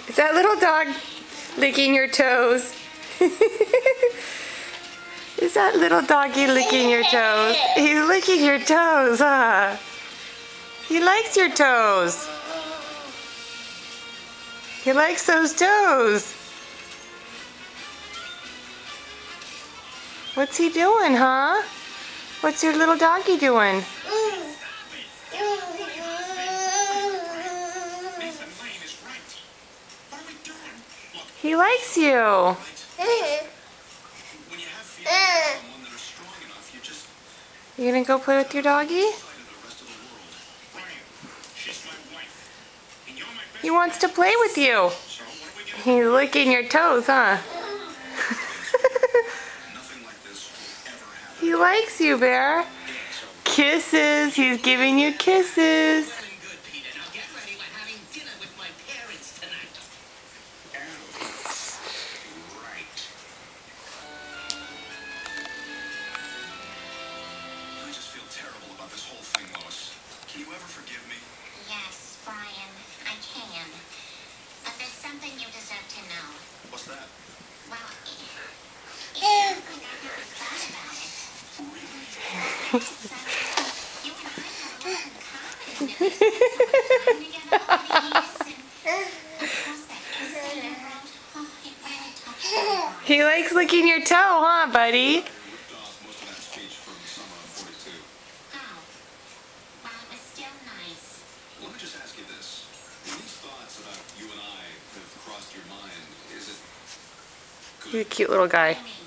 Is that little dog licking your toes? Is that little doggy licking your toes? He's licking your toes, huh? He likes your toes. He likes those toes. What's he doing, huh? What's your little doggy doing? He likes you. You gonna go play with your doggy? He wants to play with you. He's licking your toes, huh? He likes you, Bear. Kisses. He's giving you kisses. I just feel terrible about this whole thing, Lois. Can you ever forgive me? Yes, Brian, I can. But there's something you deserve to know. What's that? Well, it's something I never thought about it. You and I have a lot in common. We've spent so much time together over the years, and of course that kissing you wrote, oh, it really touched me. He likes licking your toe, huh, buddy? Ripped off most of that speech from the summer of 42. Oh, well, it was still nice. Let me just ask you this. When these thoughts about you and I have crossed your mind, is it good? He's a cute little guy. I mean,